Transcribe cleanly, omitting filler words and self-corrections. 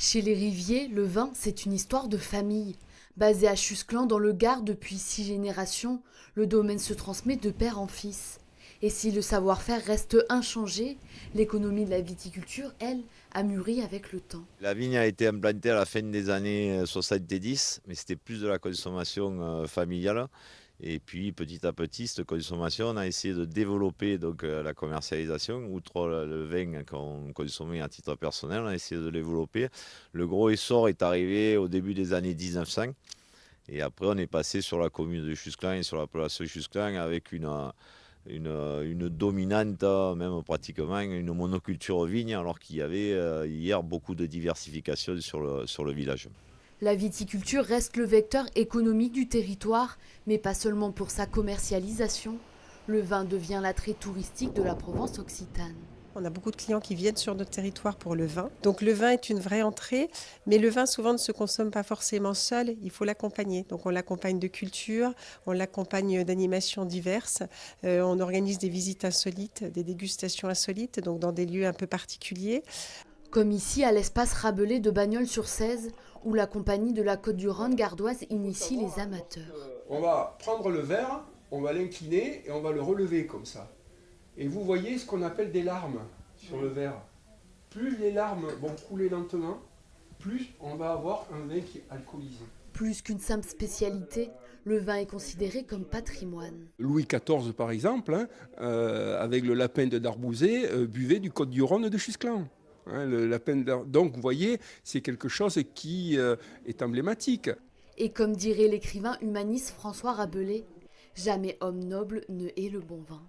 Chez les Riviers, le vin, c'est une histoire de famille. Basé à Chusclan dans le Gard depuis 6 générations, le domaine se transmet de père en fils. Et si le savoir-faire reste inchangé, l'économie de la viticulture, elle, a mûri avec le temps. La vigne a été implantée à la fin des années 70, mais c'était plus de la consommation familiale. Et puis petit à petit, cette consommation, on a essayé de développer la commercialisation. Outre le vin qu'on consommait à titre personnel, on a essayé de le développer. Le gros essor est arrivé au début des années 1900. Et après, on est passé sur la commune de Chusclan et sur l'appellation Chusclan avec une dominante, même pratiquement une monoculture vigne, alors qu'il y avait hier beaucoup de diversification sur le village. La viticulture reste le vecteur économique du territoire, mais pas seulement pour sa commercialisation. Le vin devient l'attrait touristique de la Provence occitane. On a beaucoup de clients qui viennent sur notre territoire pour le vin. Donc le vin est une vraie entrée, mais le vin souvent ne se consomme pas forcément seul, il faut l'accompagner. Donc on l'accompagne de culture, on l'accompagne d'animations diverses, on organise des visites insolites, des dégustations insolites, donc dans des lieux un peu particuliers. Comme ici à l'espace Rabelais de Bagnols-sur-Cèze, où la compagnie de la Côte-du-Rhône gardoise initie les amateurs. On va prendre le verre, on va l'incliner et on va le relever comme ça. Et vous voyez ce qu'on appelle des larmes sur le verre. Plus les larmes vont couler lentement, plus on va avoir un vin qui est alcoolisé. Plus qu'une simple spécialité, le vin est considéré comme patrimoine. Louis XIV, par exemple, avec le lapin de Darbouzet, buvait du Côte-du-Rhône de Chusclan. Donc, vous voyez, c'est quelque chose qui est emblématique. Et comme dirait l'écrivain humaniste François Rabelais, jamais homme noble ne hait le bon vin.